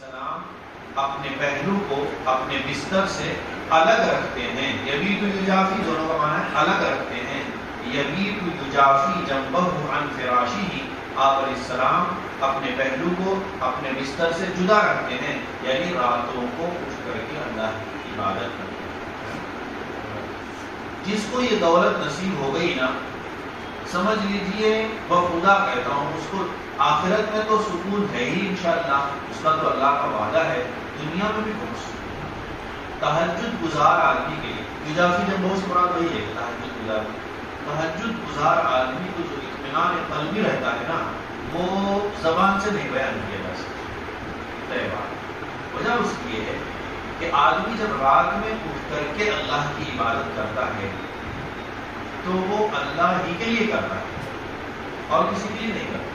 السلام اپنے پہلو کو اپنے بستر سے الگ رکھتے ہیں. یبیت یجافی دونوں کا معنی ہے الگ رکھتے ہیں. یبیت یجافی جنبہ عن فراشہ، آپ علیہ السلام اپنے پہلو کو اپنے بستر سے جدا رکھتے ہیں، یعنی راتوں کو اٹھ کر کے اللہ کی عبادت کرتے ہیں. جس کو یہ دولت نصیب ہو گئی نا، سمجھ لیجئے بخدا کہتا ہوں، اس کو آخرت میں تو سکون ہے ہی انشاءاللہ، اس کا تو اللہ کا وعدہ ہے، دنیا میں بھی بہت سکون. تہجد گزار آدمی کے لیے یجافی جب بہت مراد وہی ہے تہجد گزار. تہجد گزار آدمی کو جو اطمینان قلبی رہتا ہے نا، وہ زبان سے نہیں بیان کیا جا سکتا. طے بات وجہ اس کی یہ ہے کہ آدمی جب رات میں اٹھ کر کے اللہ کی عبادت کرتا ہے تو وہ اللہ ہی کے لیے کرتا ہے اور کسی کے لیے نہیں کرتا.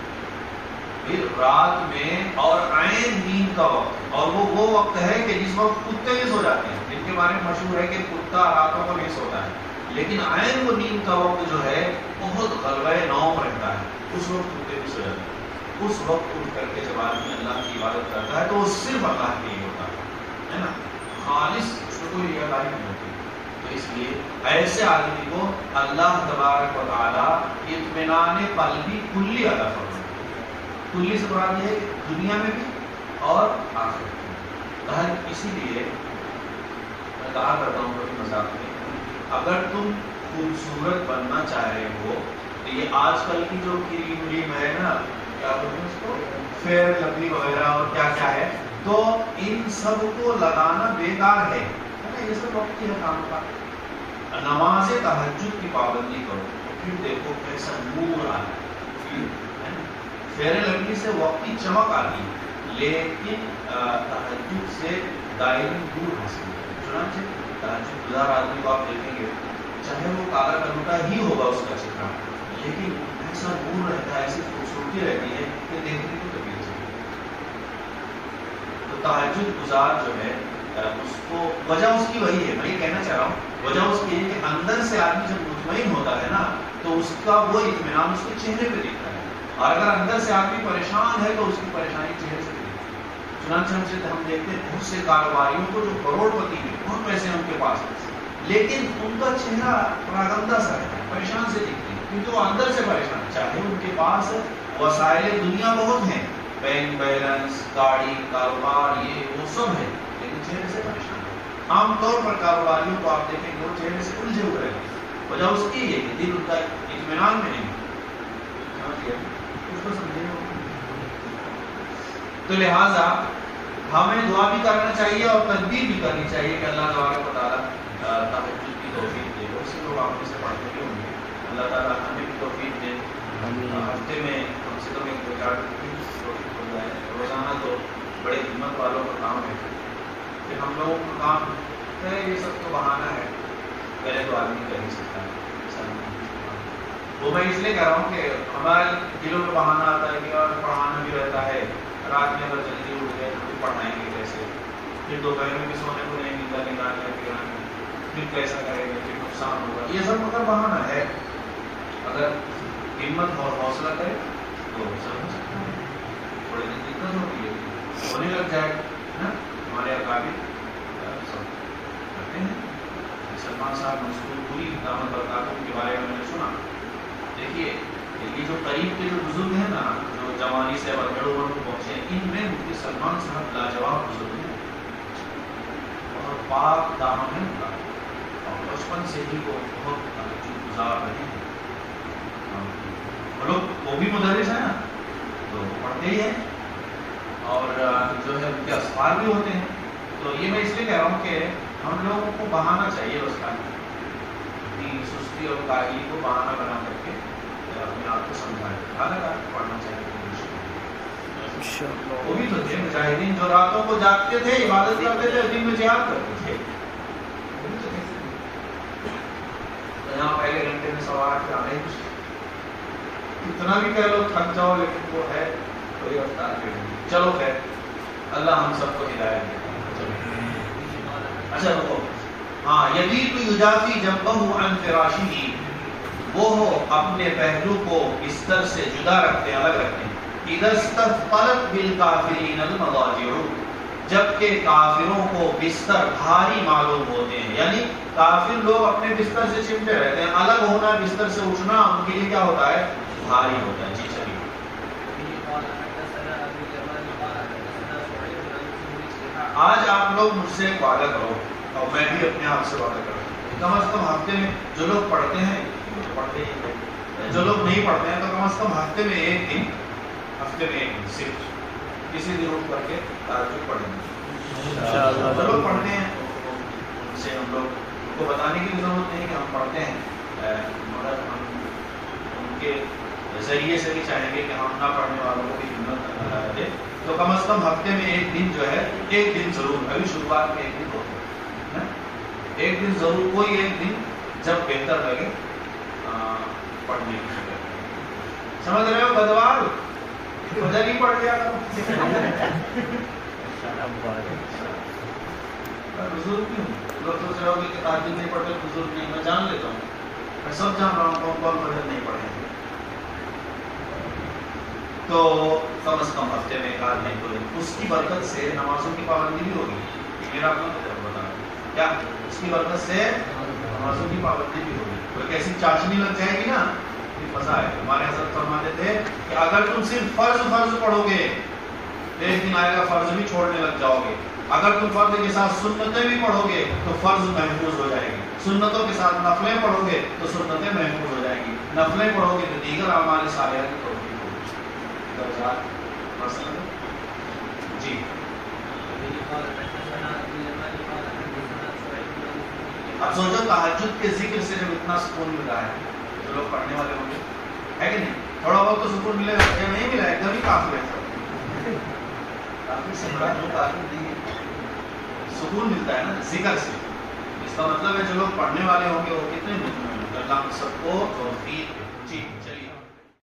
پھر رات میں اور عین نیند کا وقت، اور وہ وقت ہے کہ جس وقت کتے بھی سو جاتے ہیں، جن کے بارے میں مشہور ہے کہ کتا راتوں کو نہیں سوتا ہے، لیکن عین وہ نیند کا وقت جو ہے بہت غلبہ نوم رہتا ہے، اس وقت کتے بھی سو جاتے ہیں. اس وقت اٹھ کر کے جب آدمی اللہ کی عبادت کرتا ہے تو وہ صرف اللہ کے لیے ہوتا ہے نا، خالص، اس میں کوئی ریاکاری نہیں ہوتی. تو اس لیے ایسے آدمی کو اللہ تبارک و تعالی اطمینان قلبی کلی عطا فرماتا ہے. کلی سے مراد یہ ہے کہ دنیا میں بھی اور آخرت میں. اسی لیے میں کہا کرتا ہوں کبھی مذاق میں، اگر تم خوبصورت بننا چاہ رہے ہو تو یہ آج کل کی جو کریم ولیم ہے نا، کیا بولتے ہیں اس کو، فیئر لولی وغیرہ اور کیا کیا ہے، تو ان سب کو لگانا بیکار ہے نا. یہ سب وقت ہے کام کا. نماز تہجد کی پابندی کرو، پھر دیکھو کیسا نور آ رہا ہے. فیئر لولی سے وقتی چمک آتی ہے، لیکن تہجد سے دائمی نور حاصل ہوتا ہے. چنانچہ تہجد گزار آدمی کو آپ دیکھیں گے، چاہے وہ کالا کنوٹا ہی ہوگا اس کا چہرہ، لیکن ایسا نور رہتا ہے، ایسی خوبصورتی رہتی ہے کہ دیکھنے کو طبیعت چاہیے. تو تہجد گزار جو ہے اس کو وجہ اس کی وہی ہے، میں یہ کہنا چاہ رہا ہوں، وجہ اس کی ہے کہ اندر سے آدمی جب مطمئن ہوتا ہے نا تو اس کا وہ اطمینان اس کے چہرے پہ دکھتا ہے، اور اگر اندر سے آدمی پریشان ہے تو اس کی پریشانی چہرے سے دکھتی ہے. چنانچہ ہم دیکھتے ہیں بہت سے کاروباریوں کو جو کروڑ پتی ہیں، بہت پیسے ہیں ان کے پاس، لیکن ان کا چہرہ پراگندہ سا رہتا ہے، پریشان سے دکھتے ہیں، کیونکہ وہ اندر سے پریشان ہے. چاہے ان کے پاس وسائل دنیا بہت ہیں، بینک بیلنس، گاڑی، کاروبار، یہ وہ سب ہے، لیکن چہرے سے پریشان ہے. عام طور پر کاروباریوں کو آپ دیکھیں گے وہ چہرے سے الجھے ہوئے رہتے ہیں. وجہ اس کی ہے کہ دل ان کا اطمینان میں نہیں. تو لہٰذا ہمیں دعا بھی کرنا چاہیے اور تدبیر بھی کرنی چاہیے کہ اللہ تبارک و تعالیٰ تہجد کی توفیق دے. اس سے لوگ آپ سے پڑھتے بھی ہوں گے، اللہ تعالیٰ ہمیں بھی توفیق دے. ہفتے میں کم سے کم 1-2-4 توفیق ہو جائے. روزانہ تو بڑے ہمت والوں کا کام ہے، پھر ہم لوگوں کا کام ہے یہ سب تو بہانہ ہے، پہلے تو آدمی کر ہی سکتا ہے. وہ میں اس لیے کہہ رہا ہوں کہ ہمارے دلوں میں بہانہ آتا ہے کہ اور پڑھانا بھی رہتا ہے، رات میں اگر جلدی اٹھ گئے تو پڑھائیں گے کیسے، پھر دوپہر میں بھی سونے کو نہیں ملتا، نگرانی پھر کیسا کریں گے، پھر نقصان ہوگا. یہ سب مگر بہانہ ہے. اگر ہمت اور حوصلہ کرے تو سب ہو سکتا ہے. تھوڑی دیر دقت ہوتی ہے، ہونے لگ جائے نا. ہمارے اکابر سب کرتے ہیں. سلمان صاحب مذکور پوری دامت برکاتوں کے بارے میں نے سنا. دیکھیے یہ جو قریب کے جو بزرگ ہیں نا، جو جوانی سے بڑھ کو پہنچے، ان میں مفتی سلمان صاحب لاجواب بزرگ ہیں، اور پاک دامن ہے ان کا، اور بچپن سے ہی وہ بہت تہجد گزار رہے ہیں. وہ بھی مدرس ہیں نا، تو پڑھتے ہی ہیں، اور جو ہے ان کے اسفار بھی ہوتے ہیں. تو یہ میں اس لیے کہہ رہا ہوں کہ ہم لوگوں کو بہانا چاہیے اس کا، سستی اور کاہلی کو بہانہ بنا کر کے اپنے آپ کو سمجھائے. پڑھنا چاہیے. وہ بھی تو تھے مجاہدین جو راتوں کو جاگتے تھے، عبادت کرتے تھے، دن میں جہاد کرتے تھے. یہاں پہلے گھنٹے میں سوار کے آنے کتنا بھی کہہ لو تھک جاؤ، لیکن وہ ہے کوئی رفتار بھی نہیں. چلو خیر، اللہ ہم سب کو ہدایت دے. اچھا رکو. ہاں، یبیت یجافی جنبہ عن فراشہ، وہ اپنے پہلو کو بستر سے جدا رکھتے ہیں، الگ رکھتے ہیں. اذا استثقلت بالکافرین المضاجع، جبکہ کافروں کو بستر بھاری معلوم ہوتے ہیں. یعنی کافر لوگ اپنے بستر سے چمٹے رہتے ہیں، الگ ہونا بستر سے اٹھنا ان کے لیے کیا ہوتا ہے؟ بھاری ہوتا ہے. جی چلیے. آج آپ لوگ مجھ سے ایک وعدہ کرو اور میں بھی اپنے آپ سے وعدہ کروں، کم از کم ہفتے میں جو لوگ پڑھتے ہیں پڑھتے ہی، جو لوگ نہیں پڑھتے ہیں تو کم از کم ہفتے میں ایک دن صرف کسی دن اٹھ کر کے تہجد پڑھیں گے. جو لوگ پڑھتے ہیں ان سے ہم لوگ کو بتانے کی ضرورت نہیں کہ ہم پڑھتے ہیں، مگر ہم ان کے ذریعے سے بھی چاہیں گے کہ ہم نہ پڑھنے والوں کو بھی ہمت دیں. تو کم از کم ہفتے میں ایک دن جو ہے، ایک دن ضرور، ابھی شروعات میں ایک دن ہوتا ہے، ایک دن ضرور، کوئی ایک دن جب بہتر لگے پڑھنے کی فکر. سمجھ رہے ہو بدوار؟ فجر ہی پڑھ لیا کرو. بزرگ کیوں لوگ سوچ رہے ہو کہ تہجد نہیں پڑھتے بزرگ نہیں، میں جان لیتا ہوں، میں سب جان رہا ہوں کون کون فجر نہیں پڑھے. تو کم از کم ہفتے میں ایک آدھ دن تو اس کی برکت سے نمازوں کی پابندی بھی ہوگی. میرا اپنا بتا کیا اس کی برکت سے نمازوں کی پابندی بھی ہوگی. کوئی ایسی چاشنی لگ جائے گی نا، مزہ ہے. ہمارے حضرت فرماتے تھے کہ اگر تم صرف فرض پڑھو گے تو ایک دن آئے گا فرض بھی چھوڑنے لگ جاؤ گے. اگر تم فرض کے ساتھ سنتیں بھی پڑھو گے تو فرض محفوظ ہو جائے گی. سنتوں کے ساتھ نفلیں پڑھو گے تو سنتیں محفوظ ہو جائیں گی. نفلیں پڑھو گے تو دیگر اعمال صالحہ کی توفیق ہوگی. جی اب سوچو تہجد کے ذکر سے جب اتنا سکون ملا ہے تو لوگ پڑھنے والے ہوں گے، ہے کہ نہیں؟ تھوڑا بہت تو سکون ملے گا، یا نہیں ملا ایک دم ہی کافی ہے. کافی سے بڑا جو کافی نہیں ہے، سکون ملتا ہے نا ذکر سے. اس کا مطلب ہے جو لوگ پڑھنے والے ہوں گے وہ کتنے مطمئن ہوں گے. اللہ ہم سب کو توفیق. جی چلیے.